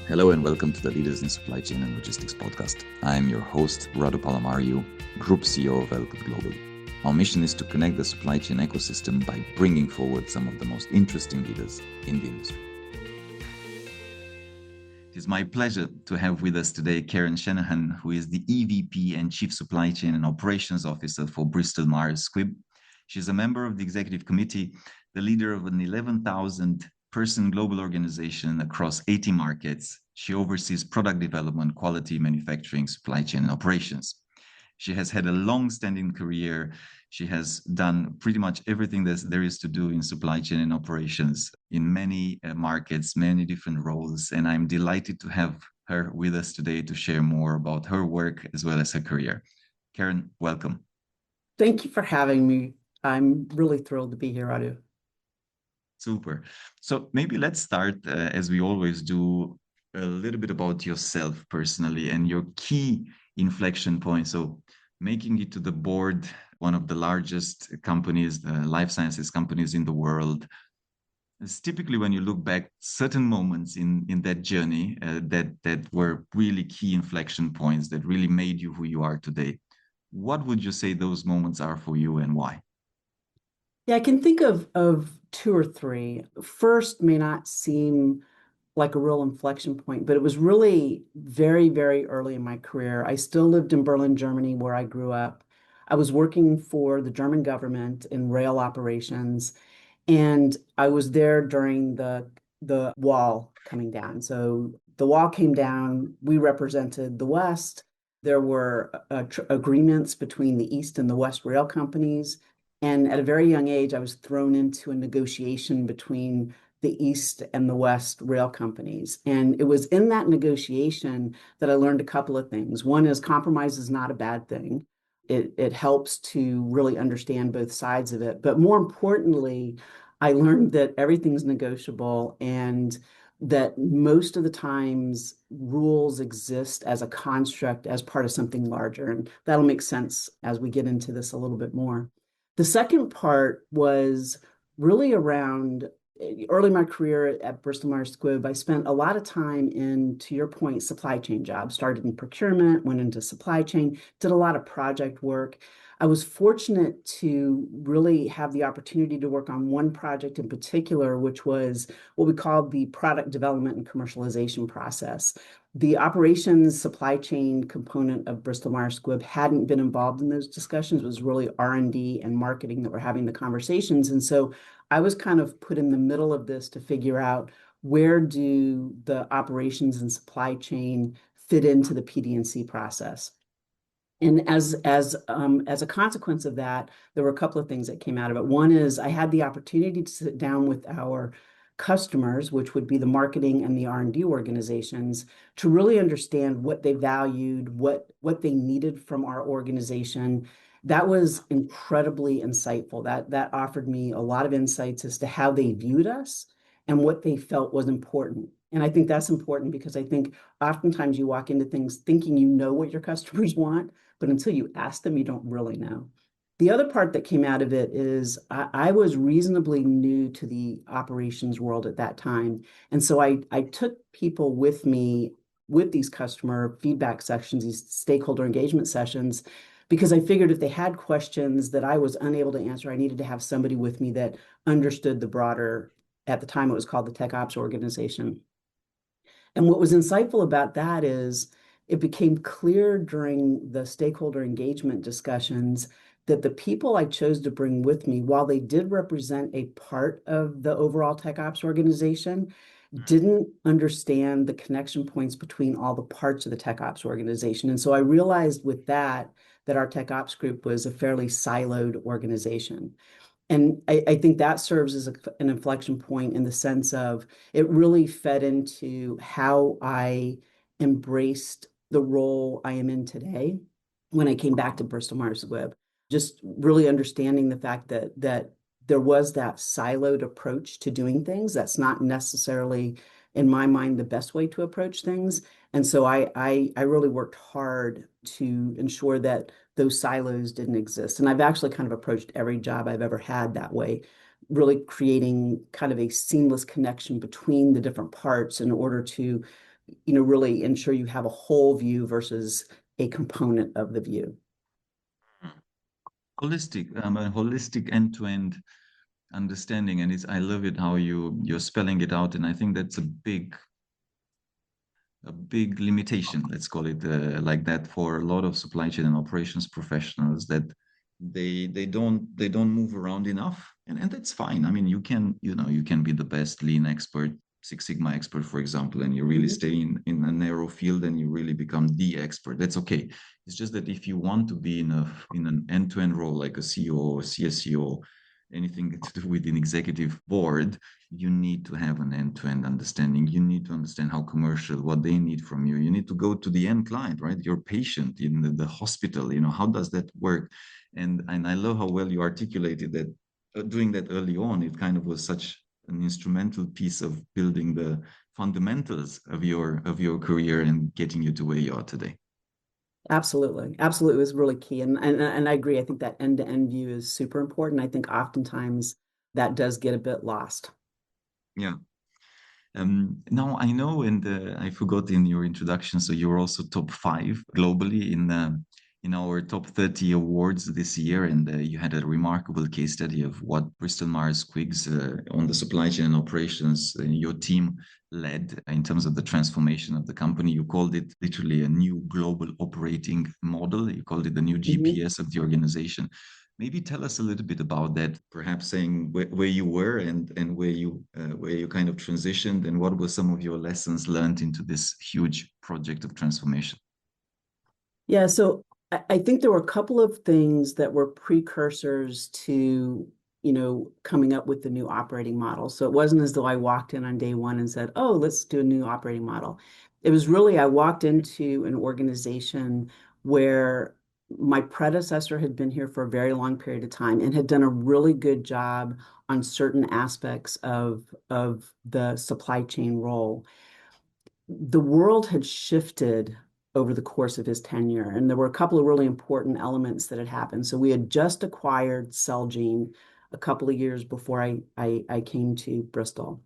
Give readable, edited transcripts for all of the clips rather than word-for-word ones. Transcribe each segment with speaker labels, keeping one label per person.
Speaker 1: Hello and welcome to the Leaders in Supply Chain and Logistics podcast. I am your host, Radu Palamariu, Group CEO of Velvet Global. Our mission is to connect the supply chain ecosystem by bringing forward some of the most interesting leaders in the industry. It is my pleasure to have with us today Karin Shanahan, who is the EVP and Chief Supply Chain and Operations Officer for Bristol Myers Squibb. She's a member of the Executive Committee, the leader of an 11,000-person global organization across 80 markets. She oversees product development, quality, manufacturing, supply chain, and operations. She has had a long-standing career. She has done pretty much everything that there is to do in supply chain and operations in many markets, many different roles. And I'm delighted to have her with us today to share more about her work as well as her career. Karin, welcome.
Speaker 2: Thank you for having me. I'm really thrilled to be here, Radu.
Speaker 1: Super. So maybe let's start, as we always do, a little bit about yourself personally and your key inflection point. So making it to the board, one of the largest companies, life sciences companies in the world. It's typically when you look back, certain moments in that journey that were really key inflection points that really made you who you are today. What would you say those moments are for you and why?
Speaker 2: Yeah, I can think of two or three. First may not seem like a real inflection point, but it was really very, very early in my career. I still lived in Berlin, Germany, where I grew up. I was working for the German government in rail operations, and I was there during the wall coming down. So the wall came down. We represented the West. There were agreements between the East and the West rail companies. And at a very young age, I was thrown into a negotiation between the East and the West rail companies. And it was in that negotiation that I learned a couple of things. One is compromise is not a bad thing. It helps to really understand both sides of it. But more importantly, I learned that everything's negotiable and that most of the times rules exist as a construct as part of something larger. And that'll make sense as we get into this a little bit more. The second part was really around early in my career at Bristol Myers Squibb. I spent a lot of time in, to your point, supply chain jobs. Started in procurement, went into supply chain, did a lot of project work. I was fortunate to really have the opportunity to work on one project in particular, which was what we called the product development and commercialization process. The operations supply chain component of Bristol Myers Squibb hadn't been involved in those discussions. It was really R&D and marketing that were having the conversations. And so I was kind of put in the middle of this to figure out where do the operations and supply chain fit into the PD&C process. And as a consequence of that, there were a couple of things that came out of it. One is I had the opportunity to sit down with our customers, which would be the marketing and the R&D organizations, to really understand what they valued, what they needed from our organization. That was incredibly insightful. That offered me a lot of insights as to how they viewed us and what they felt was important. And I think that's important because I think oftentimes you walk into things thinking you know what your customers want, but until you ask them, you don't really know. The other part that came out of it is I was reasonably new to the operations world at that time. And so I took people with me with these customer feedback sessions, these stakeholder engagement sessions, because I figured if they had questions that I was unable to answer, I needed to have somebody with me that understood the broader, at the time it was called the Tech Ops organization. And what was insightful about that is it became clear during the stakeholder engagement discussions that the people I chose to bring with me, while they did represent a part of the overall Tech Ops organization, didn't understand the connection points between all the parts of the Tech Ops organization. And so I realized with that our Tech Ops group was a fairly siloed organization. And I think that serves as an inflection point in the sense of it really fed into how I embraced the role I am in today when I came back to Bristol Myers Squibb. Just really understanding the fact that there was that siloed approach to doing things. That's not necessarily, in my mind, the best way to approach things. And so I really worked hard to ensure that those silos didn't exist. And I've actually kind of approached every job I've ever had that way, really creating kind of a seamless connection between the different parts in order to really ensure you have a whole view versus a component of the view.
Speaker 1: A holistic end-to-end understanding, and I love it how you're spelling it out, and I think that's a big limitation, let's call it like that, for a lot of supply chain and operations professionals, that they don't move around enough, and that's fine. I mean, you can be the best lean expert, Six Sigma expert, for example, and you really
Speaker 2: Mhm.
Speaker 1: stay in a narrow field and you really become the expert. That's okay. It's just that if you want to be in an end-to-end role like a CEO or CSCO, anything to do with an executive board, you need to have an end-to-end understanding. You need to understand how commercial, what they need from you. You need to go to the end client, right? Your patient in the hospital, how does that work? And I love how well you articulated that. Doing that early on, it kind of was such an instrumental piece of building the fundamentals of your career and getting you to where you are today.
Speaker 2: Absolutely. Absolutely was really key. And I agree. I think that end-to-end view is super important. I think oftentimes that does get a bit lost.
Speaker 1: Yeah. Now I know, and I forgot in your introduction, so you're also top five globally in our top 30 awards this year, and you had a remarkable case study of what Bristol Myers Squibb's on the supply chain and operations your team led in terms of the transformation of the company. You called it literally a new global operating model. You called it the new
Speaker 2: Mhm.
Speaker 1: GPS of the organization. Maybe tell us a little bit about that, perhaps saying where you were and where you kind of transitioned, and what were some of your lessons learned into this huge project of transformation.
Speaker 2: Yeah, so I think there were a couple of things that were precursors to, coming up with the new operating model. So it wasn't as though I walked in on day one and said, "Oh, let's do a new operating model." It was really I walked into an organization where my predecessor had been here for a very long period of time and had done a really good job on certain aspects of the supply chain role. The world had shifted over the course of his tenure, and there were a couple of really important elements that had happened. So we had just acquired Celgene a couple of years before I came to Bristol.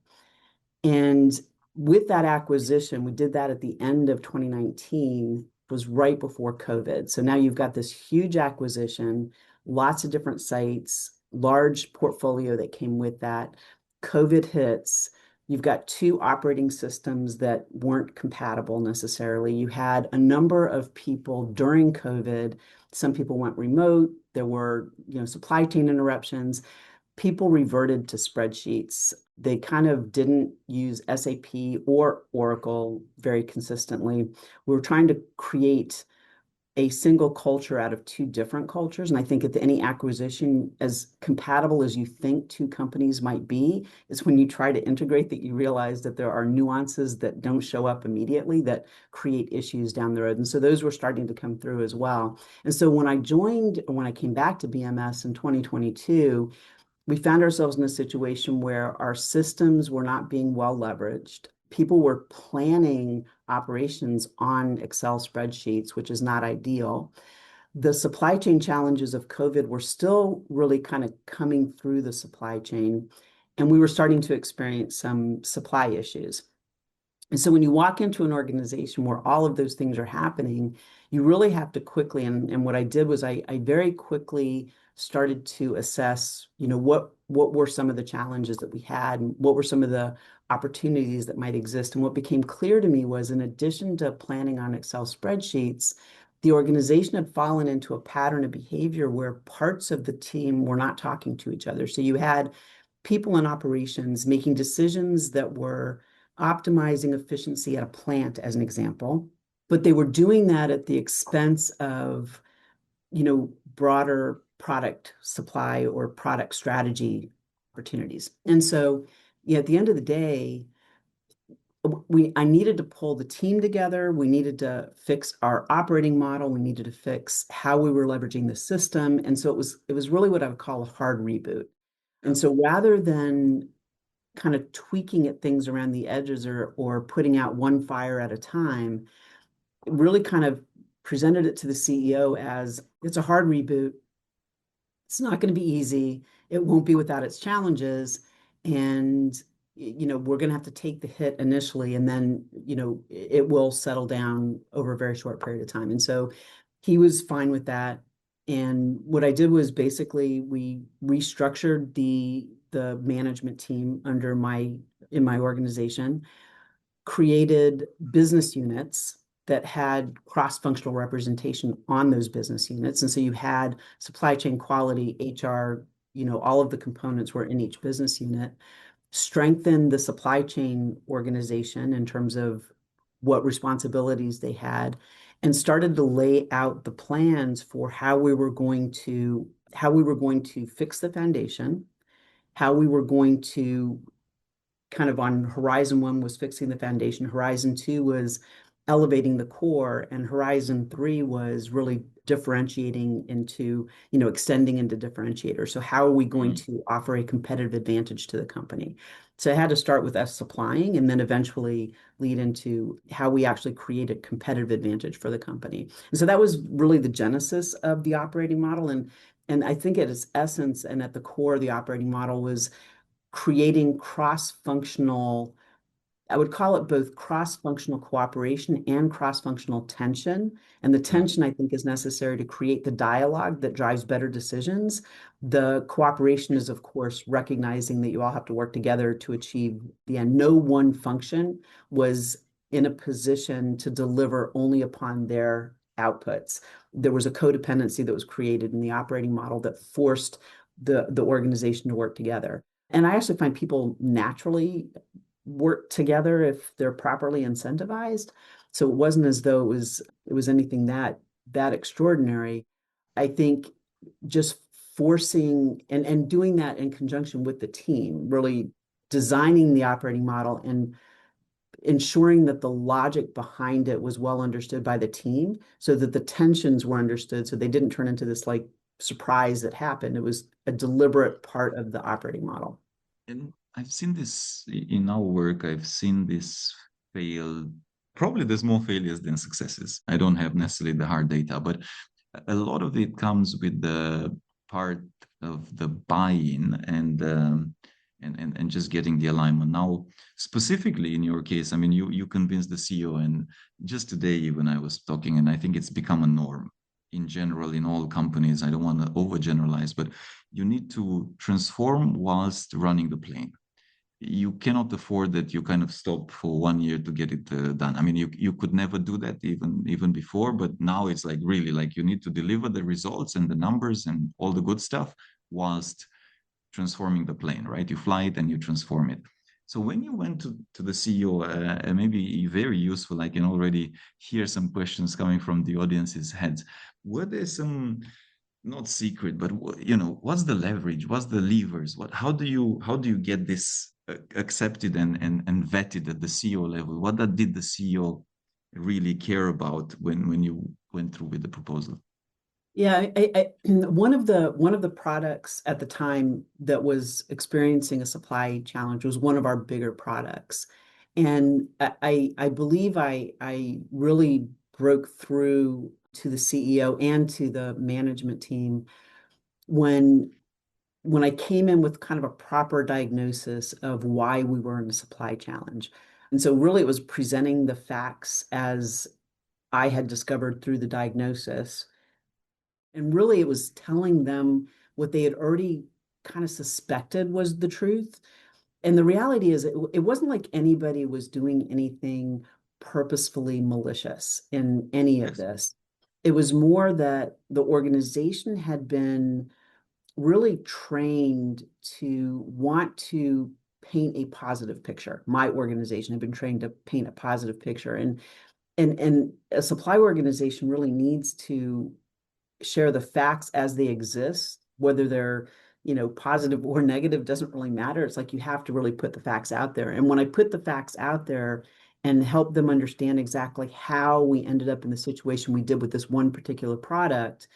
Speaker 2: And with that acquisition, we did that at the end of 2019, was right before COVID. So now you've got this huge acquisition, lots of different sites, large portfolio that came with that. COVID hits. You've got two operating systems that weren't compatible necessarily. You had a number of people during COVID. Some people went remote. There were, supply chain interruptions. People reverted to spreadsheets. They kind of didn't use SAP or Oracle very consistently. We were trying to create a single culture out of two different cultures. And I think at any acquisition, as compatible as you think two companies might be, is when you try to integrate that you realize that there are nuances that don't show up immediately that create issues down the road. And so those were starting to come through as well. And so when I came back to BMS in 2022, we found ourselves in a situation where our systems were not being well leveraged. People were planning operations on Excel spreadsheets, which is not ideal. The supply chain challenges of COVID were still really kind of coming through the supply chain, and we were starting to experience some supply issues. And so when you walk into an organization where all of those things are happening, you really have to quickly, and what I did was I very quickly started to assess, what were some of the challenges that we had and what were some of the opportunities that might exist. And what became clear to me was in addition to planning on Excel spreadsheets, the organization had fallen into a pattern of behavior where parts of the team were not talking to each other. So you had people in operations making decisions that were optimizing efficiency at a plant, as an example, but they were doing that at the expense of, broader product supply or product strategy opportunities. And so, at the end of the day, I needed to pull the team together. We needed to fix our operating model. We needed to fix how we were leveraging the system. And so it was really what I would call a hard reboot.
Speaker 1: Yeah.
Speaker 2: And so rather than kind of tweaking at things around the edges or putting out one fire at a time, it really kind of presented it to the CEO as it's a hard reboot. It's not going to be easy. It won't be without its challenges. And, we're going to have to take the hit initially, and then, it will settle down over a very short period of time. And so he was fine with that. And what I did was basically we restructured the management team in my organization, created business units that had cross-functional representation on those business units. And so you had supply chain, quality, HR, all of the components were in each business unit. Strengthen the supply chain organization in terms of what responsibilities they had, and started to lay out the plans for how we were going to fix the foundation, how we were going to kind of on Horizon 1 was fixing the foundation. Horizon 2 was elevating the core, and Horizon 3 was really differentiating into, extending into differentiators. So how are we going
Speaker 1: Mm.
Speaker 2: to offer a competitive advantage to the company? So I had to start with us supplying and then eventually lead into how we actually create a competitive advantage for the company. And so that was really the genesis of the operating model. And I think at its essence and at the core of the operating model was creating cross-functional, I would call it both cross-functional cooperation and cross-functional tension. And the
Speaker 1: Yeah.
Speaker 2: tension, I think, is necessary to create the dialogue that drives better decisions. The cooperation is, of course, recognizing that you all have to work together to achieve the end. No one function was in a position to deliver only upon their outputs. There was a codependency that was created in the operating model that forced the organization to work together. And I actually find people naturally work together if they're properly incentivized. So it wasn't as though it was anything that extraordinary. I think just forcing and doing that in conjunction with the team, really designing the operating model and ensuring that the logic behind it was well understood by the team so that the tensions were understood so they didn't turn into this like surprise that happened. It was a deliberate part of the operating model.
Speaker 1: And I've seen this in our work. I've seen this fail. Probably there's more failures than successes. I don't have necessarily the hard data, but a lot of it comes with the part of the buy-in and just getting the alignment. Now, specifically in your case, I mean, you convinced the CEO, and just today when I was talking, and I think it's become a norm in general in all companies. I don't want to overgeneralize, but you need to transform whilst running the plane. You cannot afford that you kind of stop for 1 year to get it done. I mean, you could never do that even before, but now it's like really like you need to deliver the results and the numbers and all the good stuff whilst transforming the plane, right? You fly it and you transform it. So when you went to the CEO, maybe very useful, I can already hear some questions coming from the audience's heads. Were there some not secret, but what's the leverage? What's the levers? How do you get this accepted and vetted at the CEO level? What that did the CEO really care about when you went through with the proposal?
Speaker 2: Yeah, one of the products at the time that was experiencing a supply challenge was one of our bigger products, and I believe I really broke through to the CEO and to the management team when I came in with kind of a proper diagnosis of why we were in a supply challenge. And so really it was presenting the facts as I had discovered through the diagnosis. And really, it was telling them what they had already kind of suspected was the truth. And the reality is, it wasn't like anybody was doing anything purposefully malicious in any of
Speaker 1: Yes.
Speaker 2: this. It was more that the organization had been really trained to want to paint a positive picture. My organization had been trained to paint a positive picture. And a supply organization really needs to share the facts as they exist, whether they're, positive or negative doesn't really matter. It's like you have to really put the facts out there. And when I put the facts out there and help them understand exactly how we ended up in the situation we did with this one particular product,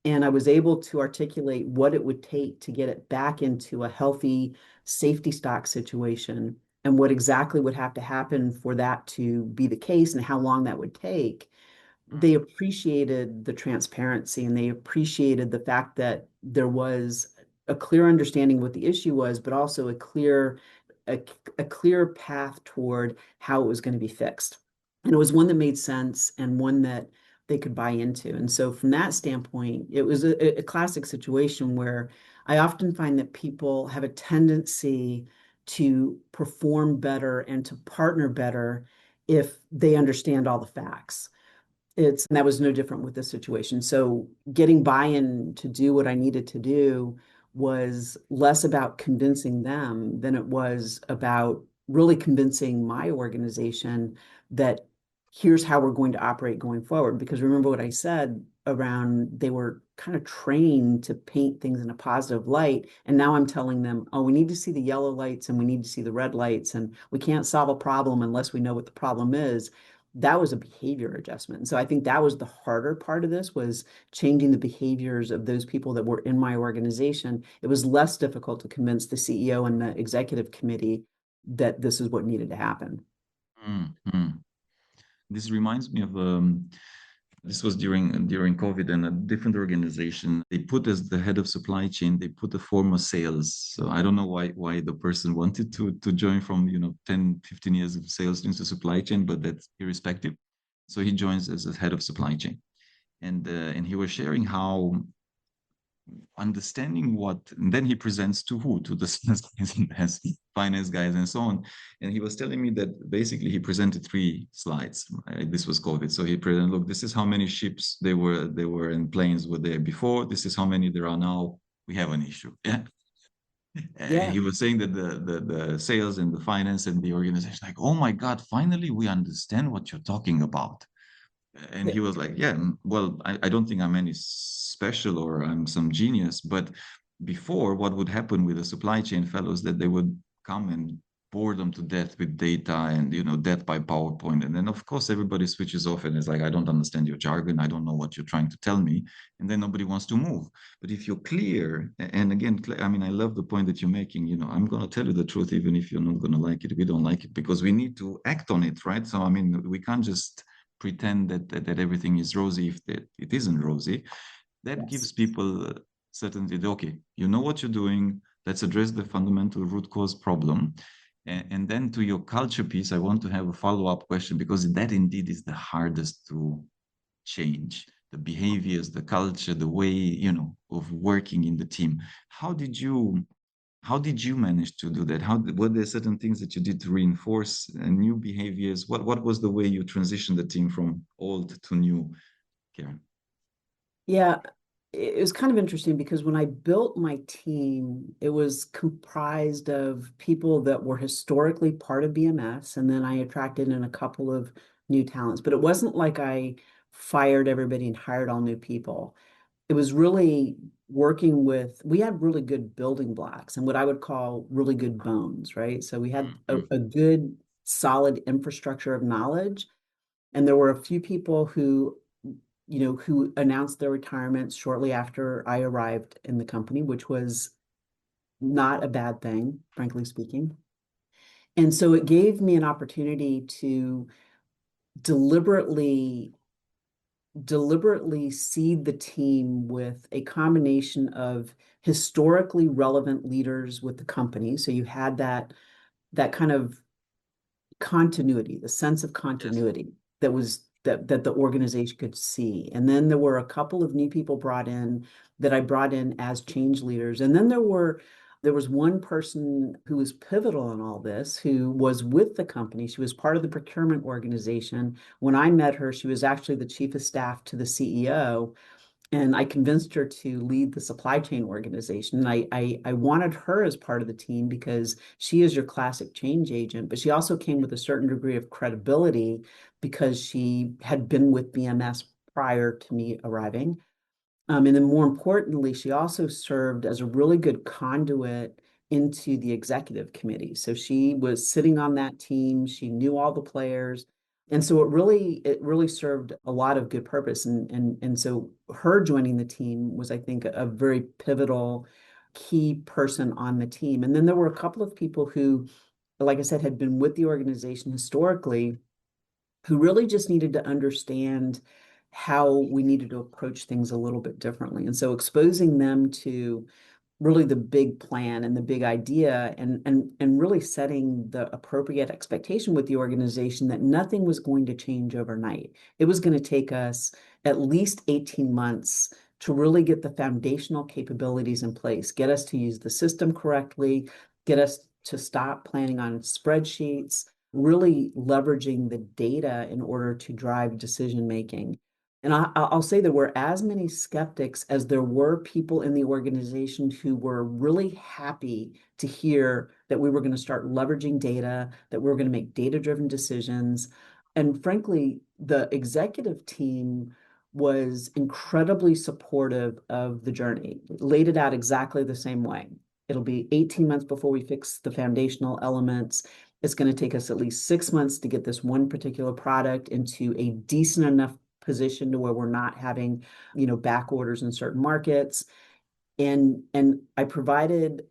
Speaker 2: and I was able to articulate what it would take to get it back into a healthy safety stock situation and what exactly would have to happen for that to be the case and how long that would take, they appreciated the transparency and they appreciated the fact that there was a clear understanding what the issue was, but also a clear a clear path toward how it was going to be fixed. And it was one that made sense and one that they could buy into. And so from that standpoint, it was a classic situation where I often find that people have a tendency to perform better and to partner better if they understand all the facts. And that was no different with this situation. So getting buy-in to do what I needed to do was less about convincing them than it was about really convincing my organization that here's how we're going to operate going forward. Because remember what I said around they were kind of trained to paint things in a positive light. And now I'm telling them, oh, we need to see the yellow lights and we need to see the red lights, and we can't solve a problem unless we know what the problem is. That was a behavior adjustment. And so I think that was the harder part of this, was changing the behaviors of those people that were in my organization. It was less difficult to convince the CEO and the executive committee that this is what needed to happen.
Speaker 1: Mm-hmm. This reminds me of this was during COVID, and a different organization. They put as the head of supply chain, they put a former sales. So I don't know why the person wanted to join from 10, 15 years of sales into supply chain, but that's irrespective. So he joins as a head of supply chain, and he was sharing how understanding what, and then he presents to who, to the sales guys and finance guys and so on. And he was telling me that basically he presented 3 slides, right? This was COVID, so he presented, look, this is how many ships they were in planes were there before, this is how many there are now, we have an issue. Yeah.
Speaker 2: Yeah.
Speaker 1: He was saying that the sales and the finance and the organization, like, oh my god, finally we understand what you're talking about. And he was like, yeah, well, I don't think I'm any special or I'm some genius, but before, what would happen with the supply chain fellows, that they would come and bore them to death with data and death by PowerPoint. And then of course everybody switches off and is like, I don't understand your jargon, I don't know what you're trying to tell me. And then nobody wants to move. But if you're clear, and again, I mean, I love the point that you're making, I'm going to tell you the truth, even if you're not going to like it, we don't like it, because we need to act on it, right? So I mean, we can't just pretend that everything is rosy if it isn't rosy. That
Speaker 2: Yes.
Speaker 1: gives people certainty. Okay, you know what you're doing. Let's address the fundamental root cause problem. And then to your culture piece, I want to have a follow-up question, because that indeed is the hardest to change. The behaviors, the culture, the way, of working in the team. How did you manage to do that? Were there certain things that you did to reinforce new behaviors? What was the way you transitioned the team from old to new, Karen?
Speaker 2: Yeah, it was kind of interesting because when I built my team, it was comprised of people that were historically part of BMS, and then I attracted in a couple of new talents. But it wasn't like I fired everybody and hired all new people. It was really working with, we had really good building blocks and what I would call really good bones, right? So we had
Speaker 1: Mm-hmm.
Speaker 2: a good, solid infrastructure of knowledge. And there were a few people who announced their retirements shortly after I arrived in the company, which was not a bad thing, frankly speaking. And so it gave me an opportunity to deliberately seed the team with a combination of historically relevant leaders with the company. So you had that kind of continuity, the sense of
Speaker 1: Yes.
Speaker 2: continuity that the organization could see. And then there were a couple of new people brought in that I brought in as change leaders. And then there was one person who was pivotal in all this, who was with the company. She was part of the procurement organization. When I met her, she was actually the chief of staff to the CEO, and I convinced her to lead the supply chain organization. And I wanted her as part of the team because she is your classic change agent, but she also came with a certain degree of credibility because she had been with BMS prior to me arriving. And then more importantly, she also served as a really good conduit into the executive committee. So she was sitting on that team. She knew all the players. And so it really served a lot of good purpose. And so her joining the team was, I think, a very pivotal key person on the team. And then there were a couple of people who, like I said, had been with the organization historically, who really just needed to understand how we needed to approach things a little bit differently. And so exposing them to really the big plan and the big idea, and really setting the appropriate expectation with the organization that nothing was going to change overnight. It was going to take us at least 18 months to really get the foundational capabilities in place, get us to use the system correctly, get us to stop planning on spreadsheets, really leveraging the data in order to drive decision making. And I'll say there were as many skeptics as there were people in the organization who were really happy to hear that we were going to start leveraging data, that we were going to make data-driven decisions. And frankly, the executive team was incredibly supportive of the journey, laid it out exactly the same way. It'll be 18 months before we fix the foundational elements. It's going to take us at least 6 months to get this one particular product into a decent enough position to where we're not having, back orders in certain markets. And I provided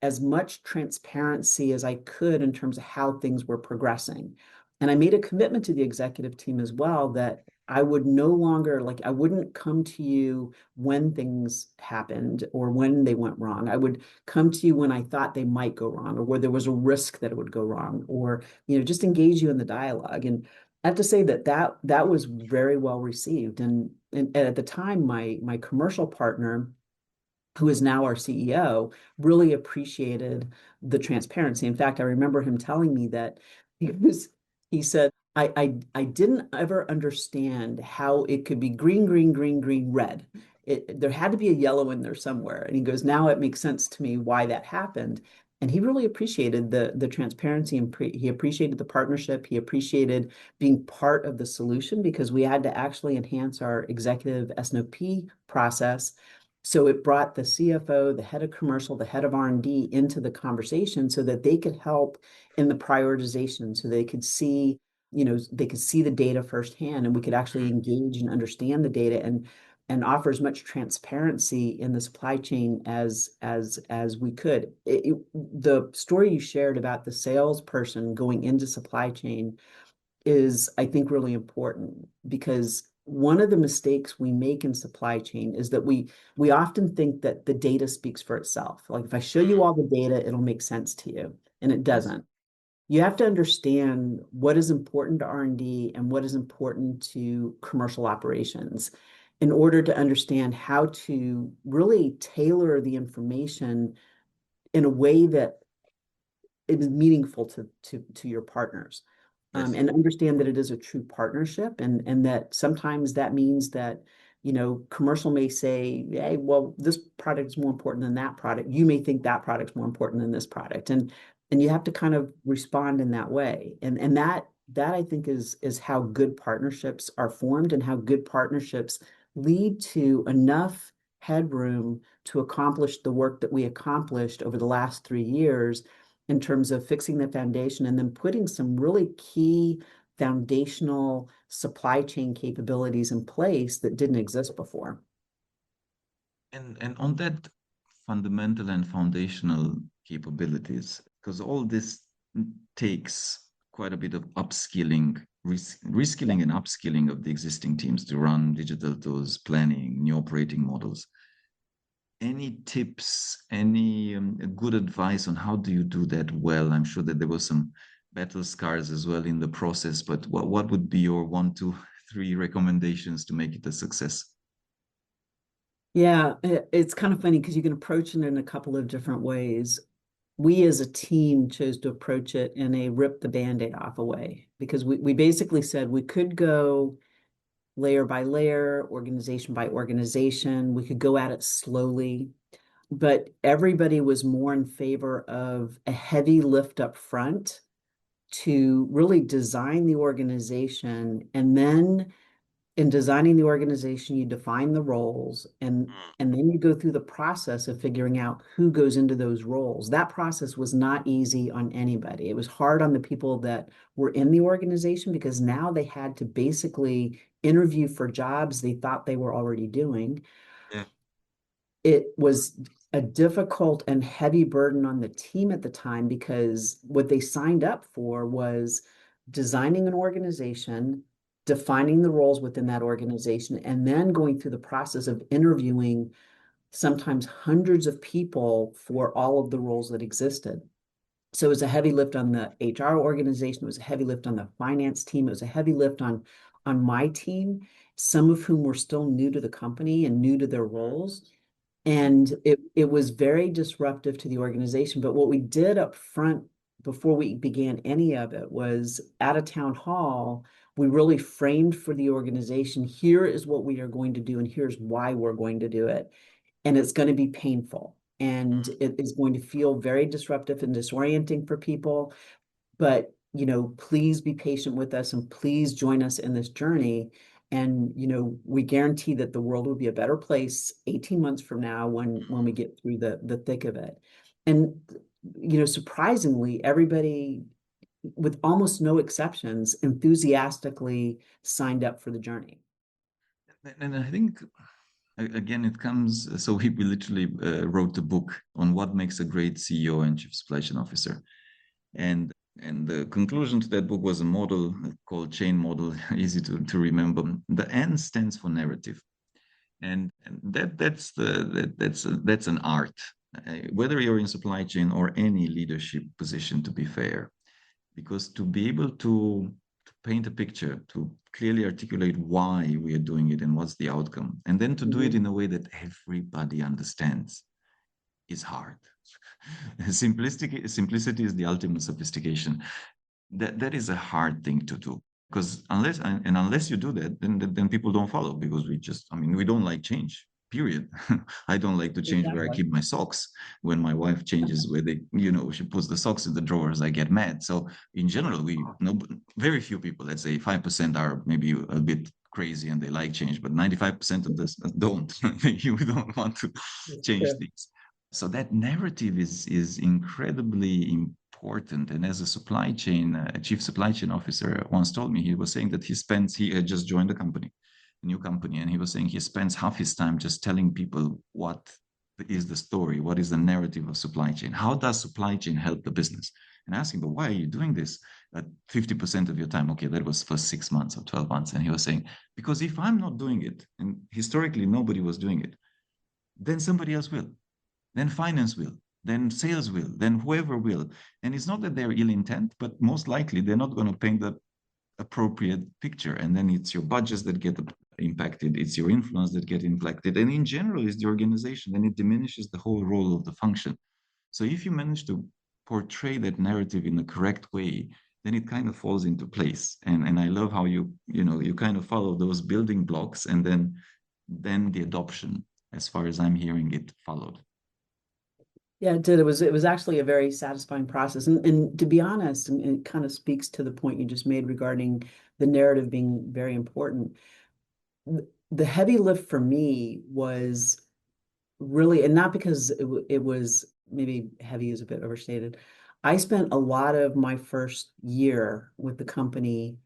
Speaker 2: as much transparency as I could in terms of how things were progressing. And I made a commitment to the executive team as well that I would no longer, like, I wouldn't come to you when things happened or when they went wrong. I would come to you when I thought they might go wrong or where there was a risk that it would go wrong, or, just engage you in the dialogue. And I have to say that was very well received. And at the time, my commercial partner, who is now our CEO, really appreciated the transparency. In fact, I remember him telling me that he said, I didn't ever understand how it could be green, green, green, green, red. There had to be a yellow in there somewhere. And he goes, now it makes sense to me why that happened. And he really appreciated the transparency, and he appreciated the partnership. He appreciated being part of the solution because we had to actually enhance our executive S&OP process. So it brought the CFO, the head of commercial, the head of R&D into the conversation so that they could help in the prioritization, so they could see, they could see the data firsthand, and we could actually engage and understand the data and offer as much transparency in the supply chain as we could. The story you shared about the salesperson going into supply chain is, I think, really important, because one of the mistakes we make in supply chain is that we often think that the data speaks for itself. Like, if I show you all the data, it'll make sense to you, and it
Speaker 1: Yes.
Speaker 2: doesn't. You have to understand what is important to R&D and what is important to commercial operations in order to understand how to really tailor the information in a way that it is meaningful to your partners.
Speaker 1: Yes.
Speaker 2: And understand that it is a true partnership, and that sometimes that means that, commercial may say, hey, well, this product is more important than that product. You may think that product's more important than this product. And you have to kind of respond in that way. And that I think is how good partnerships are formed, and how good partnerships lead to enough headroom to accomplish the work that we accomplished over the last 3 years in terms of fixing the foundation and then putting some really key foundational supply chain capabilities in place that didn't exist before.
Speaker 1: And on that fundamental and foundational capabilities, because all this takes quite a bit of upskilling, reskilling and upskilling of the existing teams to run digital tools, planning, new operating models. Any tips, any good advice on how do you do that well? I'm sure that there were some battle scars as well in the process, but what would be your one, two, three recommendations to make it a success?
Speaker 2: Yeah, it's kind of funny because you can approach it in a couple of different ways. We as a team chose to approach it in a rip the Band-Aid off a way, because we basically said we could go layer by layer, organization by organization. We could go at it slowly, but everybody was more in favor of a heavy lift up front to really design the organization. And then in designing the organization, you define the roles, and then you go through the process of figuring out who goes into those roles. That process was not easy on anybody. It was hard on the people that were in the organization, because now they had to basically interview for jobs they thought they were already doing.
Speaker 1: Yeah.
Speaker 2: It was a difficult and heavy burden on the team at the time, because what they signed up for was designing an organization, defining the roles within that organization, and then going through the process of interviewing sometimes hundreds of people for all of the roles that existed. So it was a heavy lift on the HR organization. It was a heavy lift on the finance team. It was a heavy lift on my team, some of whom were still new to the company and new to their roles. And it was very disruptive to the organization. But what we did up front before we began any of it was at a town hall, we really framed for the organization, here is what we are going to do, and here's why we're going to do it. And it's going to be painful. And it is going to feel very disruptive and disorienting for people. But, please be patient with us and please join us in this journey. And, we guarantee that the world will be a better place 18 months from now when we get through the thick of it. And, surprisingly, everybody, with almost no exceptions, enthusiastically signed up for the journey.
Speaker 1: And I think, again, it comes, so we literally wrote a book on what makes a great CEO and chief supply chain officer. And the conclusion to that book was a model called chain model, easy to remember. The N stands for narrative. And that's an art, whether you're in supply chain or any leadership position, to be fair, because to be able to paint a picture, to clearly articulate why we are doing it and what's the outcome, and then to do it in a way that everybody understands is hard. Simplicity is the ultimate sophistication. That is a hard thing to do, because unless you do that, then people don't follow, because we don't like change, period. I don't like to change where I keep my socks. When my wife changes where she puts the socks in the drawers, I get mad. So in general, very few people, let's say 5%, are maybe a bit crazy and they like change, but 95% of this don't. You don't want to change things. So that narrative is incredibly important. And as a chief supply chain officer once told me, he was saying that he had just joined a new company, and he was saying he spends half his time just telling people what is the story, what is the narrative of supply chain, how does supply chain help the business, and asking, but why are you doing this at 50% of your time? Okay, that was for 6 months or 12 months. And he was saying, because if I'm not doing it, and historically nobody was doing it, then somebody else will. Then finance will, then sales will, then whoever will. And it's not that they're ill intent, but most likely they're not going to paint the appropriate picture. And then it's your budgets that get impacted, it's your influence that get impacted. And in general, it's the organization, and it diminishes the whole role of the function. So if you manage to portray that narrative in the correct way, then it kind of falls into place. And I love how you kind of follow those building blocks, and then the adoption, as far as I'm hearing it, followed.
Speaker 2: Yeah, it did. It was actually a very satisfying process. And to be honest, and it kind of speaks to the point you just made regarding the narrative being very important. The heavy lift for me was really, and not because it was, maybe heavy is a bit overstated. I spent a lot of my first year with the company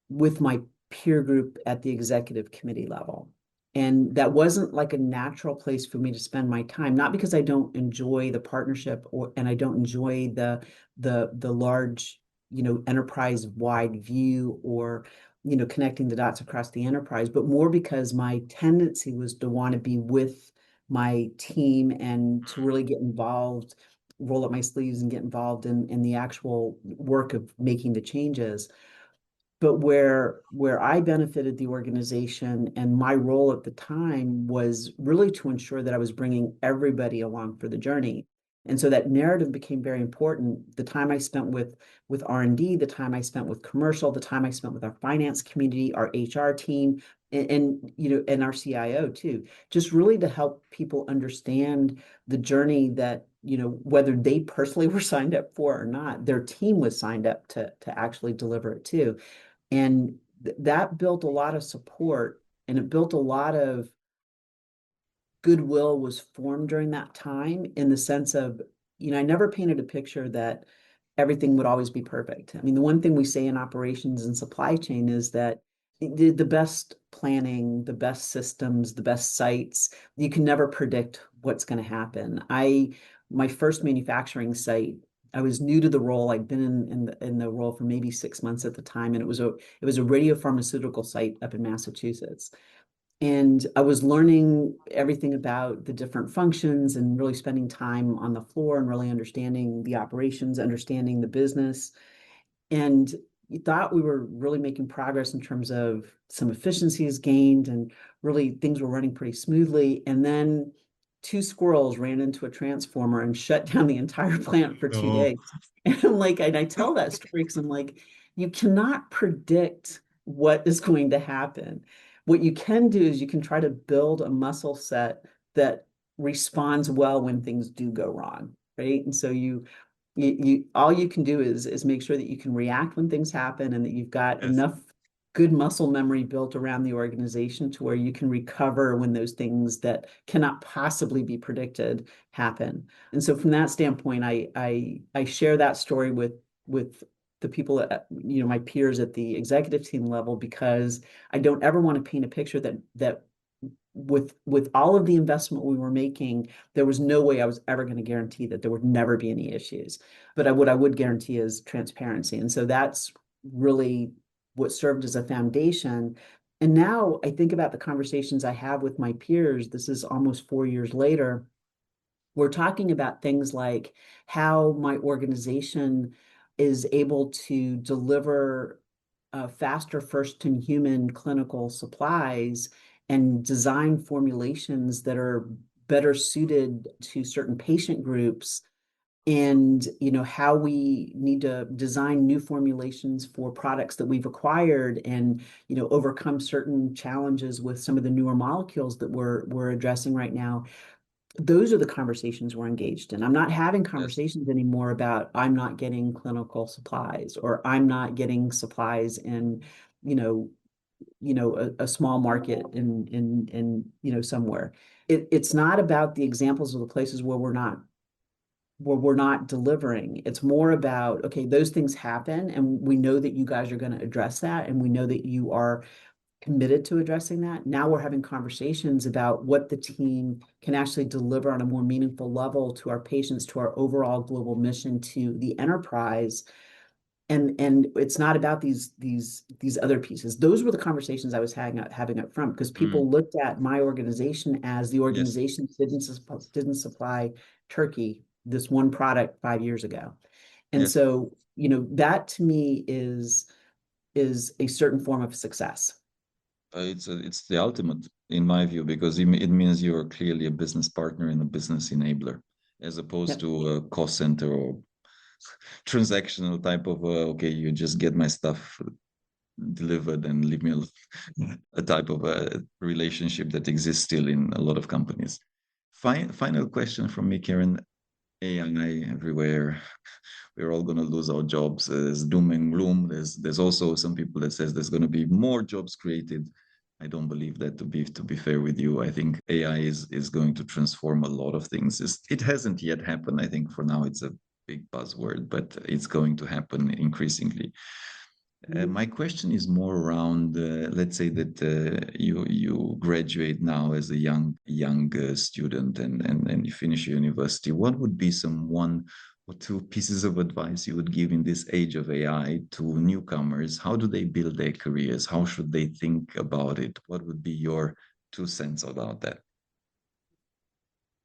Speaker 2: with my peer group at the executive committee level. And that wasn't like a natural place for me to spend my time, not because I don't enjoy the partnership and I don't enjoy the large, enterprise wide view, or, connecting the dots across the enterprise, but more because my tendency was to want to be with my team and to really get involved, roll up my sleeves and get involved in the actual work of making the changes. But where I benefited the organization, and my role at the time was really to ensure that I was bringing everybody along for the journey. And so that narrative became very important. The time I spent with R&D, the time I spent with commercial, the time I spent with our finance community, our HR team, and our CIO too, just really to help people understand the journey that, whether they personally were signed up for or not, their team was signed up to actually deliver it too. And that built a lot of support, and it built a lot of goodwill was formed during that time, in the sense of, I never painted a picture that everything would always be perfect. I mean, the one thing we say in operations and supply chain is that the best planning, the best systems, the best sites, you can never predict what's going to happen. My first manufacturing site, I was new to the role. I'd been in the role for maybe 6 months at the time, and it was a radiopharmaceutical site up in Massachusetts. And I was learning everything about the different functions and really spending time on the floor and really understanding the operations, understanding the business. And you thought we were really making progress in terms of some efficiencies gained and really things were running pretty smoothly. And then two squirrels ran into a transformer and shut down the entire plant for two
Speaker 1: Oh,
Speaker 2: days. And I'm like, and I tell that story because I'm like, you cannot predict what is going to happen. What you can do is you can try to build a muscle set that responds well when things do go wrong, right? And so you all you can do is make sure that you can react when things happen and that you've got
Speaker 1: yes.
Speaker 2: enough good muscle memory built around the organization to where you can recover when those things that cannot possibly be predicted happen. And so from that standpoint, I share that story with the people at, my peers at the executive team level, because I don't ever want to paint a picture that with all of the investment we were making, there was no way I was ever going to guarantee that there would never be any issues. But what I would guarantee is transparency. And so that's really what served as a foundation. And now I think about the conversations I have with my peers. This is almost 4 years later. We're talking about things like how my organization is able to deliver faster first-in-human clinical supplies and design formulations that are better suited to certain patient groups, and how we need to design new formulations for products that we've acquired, and overcome certain challenges with some of the newer molecules that we're addressing right now. Those are the conversations we're engaged in. I'm not having
Speaker 1: Yes.
Speaker 2: conversations anymore about I'm not getting clinical supplies, or I'm not getting supplies in, you know, a small market in somewhere. It's not about the examples of the places where we're not delivering. It's more about, okay, those things happen, and we know that you guys are going to address that, and we know that you are committed to addressing that. Now we're having conversations about what the team can actually deliver on a more meaningful level to our patients, to our overall global mission, to the enterprise. And it's not about these other pieces. Those were the conversations I was having up front, because
Speaker 1: Mm,
Speaker 2: people looked at my organization as the
Speaker 1: yes.
Speaker 2: organization didn't supply Turkey this one product 5 years ago. And
Speaker 1: Yes.
Speaker 2: so, that to me is a certain form of success.
Speaker 1: It's the ultimate in my view, because it means you're clearly a business partner and a business enabler, as opposed
Speaker 2: Yep.
Speaker 1: to a cost center or transactional type of okay, you just get my stuff delivered and leave me alone. A type of a relationship that exists still in a lot of companies. Final question from me, Karen. AI everywhere. We're all going to lose our jobs. There's doom and gloom. There's also some people that says there's going to be more jobs created. I don't believe that, to be fair with you. I think AI is going to transform a lot of things. It hasn't yet happened. I think for now it's a big buzzword, but it's going to happen increasingly.
Speaker 2: Mhm.
Speaker 1: My question is more around, let's say that you graduate now as a young student, and you finish your university. What would be some one or two pieces of advice you would give in this age of AI to newcomers? How do they build their careers? How should they think about it? What would be your 2 cents about that?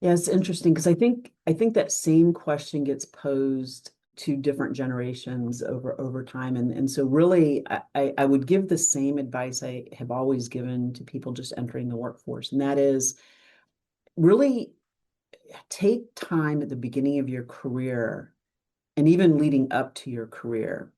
Speaker 2: Yeah, it's interesting because I think that same question gets posed to different generations over time. And so really I would give the same advice I have always given to people just entering the workforce. And that is really take time at the beginning of your career, and even leading up to your career,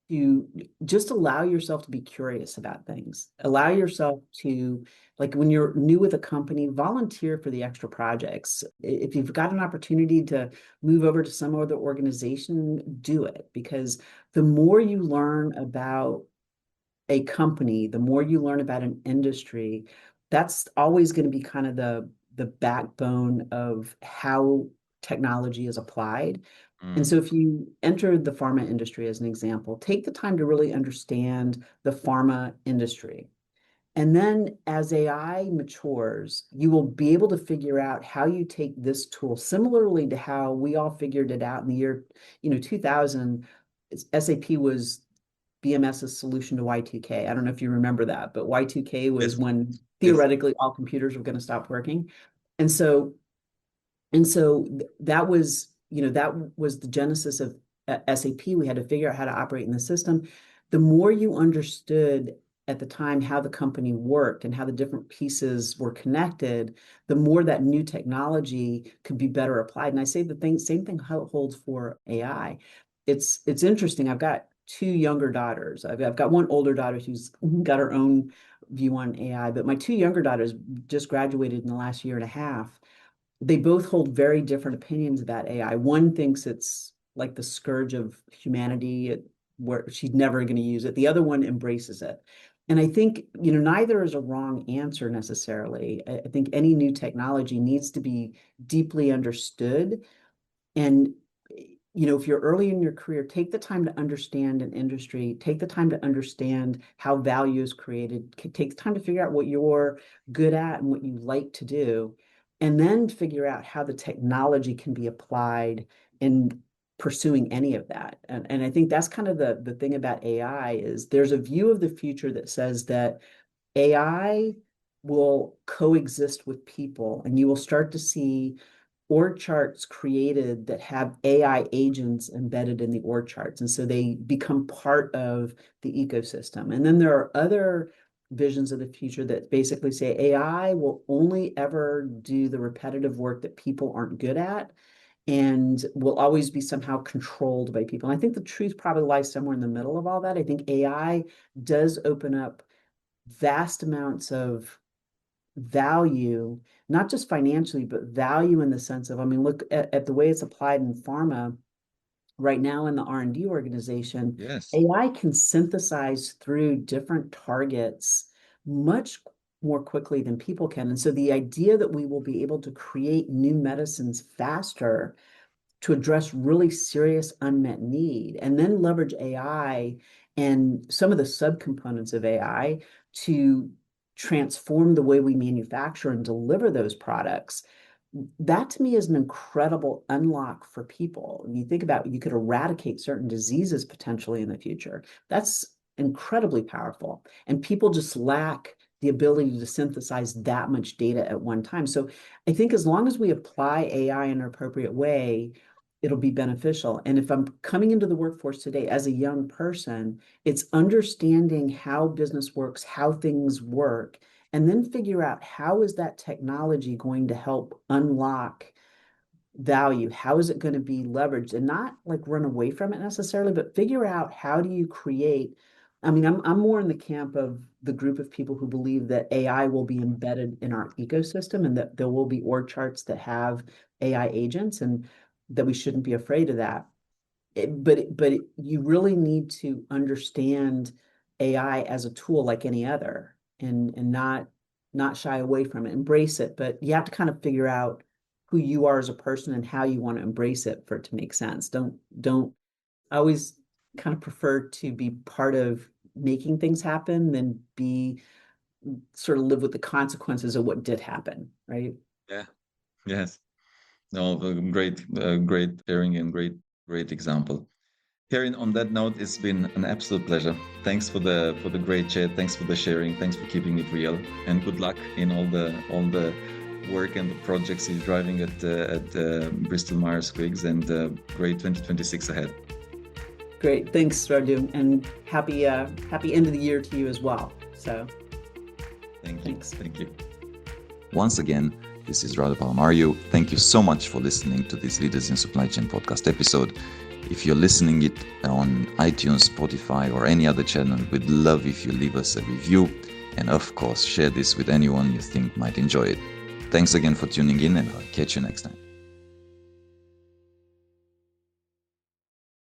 Speaker 2: to just allow yourself to be curious about things. Allow yourself to, like when you're new with a company, volunteer for the extra projects. If you've got an opportunity to move over to some other organization, do it, because the more you learn about a company, the more you learn about an industry, that's always going to be kind of the backbone of how technology is applied. And
Speaker 1: Mm,
Speaker 2: so if you enter the pharma industry as an example, take the time to really understand the pharma industry. And then as AI matures, you will be able to figure out how you take this tool, similarly to how we all figured it out in the year, 2000. SAP was BMS's solution to Y2K. I don't know if you remember that, but Y2K was
Speaker 1: Yes.
Speaker 2: when
Speaker 1: Yes.
Speaker 2: theoretically all computers were going to stop working. And so that was, that was the genesis of SAP. We had to figure out how to operate in the system. The more you understood at the time how the company worked and how the different pieces were connected, the more that new technology could be better applied. And I say same thing holds for AI. It's interesting. I've got two younger daughters. I've got one older daughter who's got her own view on AI, but my two younger daughters just graduated in the last year and a half. They both hold very different opinions about AI. One thinks it's like the scourge of humanity, where she's never going to use it. The other one embraces it. And I think, neither is a wrong answer necessarily. I think any new technology needs to be deeply understood. And, if you're early in your career, take the time to understand an industry, take the time to understand how value is created, take the time to figure out what you're good at and what you like to do, and then figure out how the technology can be applied in pursuing any of that. And I think that's kind of the thing about AI is there's a view of the future that says that AI will coexist with people, and you will start to see org charts created that have AI agents embedded in the org charts. And so they become part of the ecosystem. And then there are other visions of the future that basically say AI will only ever do the repetitive work that people aren't good at and will always be somehow controlled by people. And I think the truth probably lies somewhere in the middle of all that. I think AI does open up vast amounts of value, not just financially, but value in the sense of, look at the way it's applied in pharma right now in the R&D organization.
Speaker 1: Yes.
Speaker 2: AI can synthesize through different targets much more quickly than people can. And so the idea that we will be able to create new medicines faster to address really serious unmet need, and then leverage AI and some of the subcomponents of AI to transform the way we manufacture and deliver those products. That to me is an incredible unlock for people. When you think about it, you could eradicate certain diseases potentially in the future. That's incredibly powerful. And people just lack the ability to synthesize that much data at one time. So I think as long as we apply AI in an appropriate way, it'll be beneficial. And if I'm coming into the workforce today as a young person, it's understanding how business works, how things work, and then figure out how is that technology going to help unlock value? How is it going to be leveraged? And not like run away from it necessarily, but figure out how do you create. I'm more in the camp of the group of people who believe that AI will be embedded in our ecosystem and that there will be org charts that have AI agents, and that we shouldn't be afraid of that. But you really need to understand AI as a tool like any other, and not shy away from it, embrace it. But you have to kind of figure out who you are as a person and how you want to embrace it for it to make sense. Don't I always kind of prefer to be part of making things happen than be sort of live with the consequences of what did happen, right?
Speaker 1: Yeah. Yes. No, great sharing and great example. Karin, on that note, it's been an absolute pleasure. Thanks for the great chat. Thanks for the sharing. Thanks for keeping it real. And good luck in all the work and the projects you're driving at Bristol Myers Squibb, and great 2026 ahead.
Speaker 2: Great, thanks, Radu, and happy end of the year to you as well. So,
Speaker 1: thanks. Thank you. Once again, this is Radu Palamariu. Thank you so much for listening to this Leaders in Supply Chain podcast episode. If you're listening it on iTunes, Spotify, or any other channel, we'd love if you leave us a review, and of course, share this with anyone you think might enjoy it. Thanks again for tuning in, and I'll catch you next time.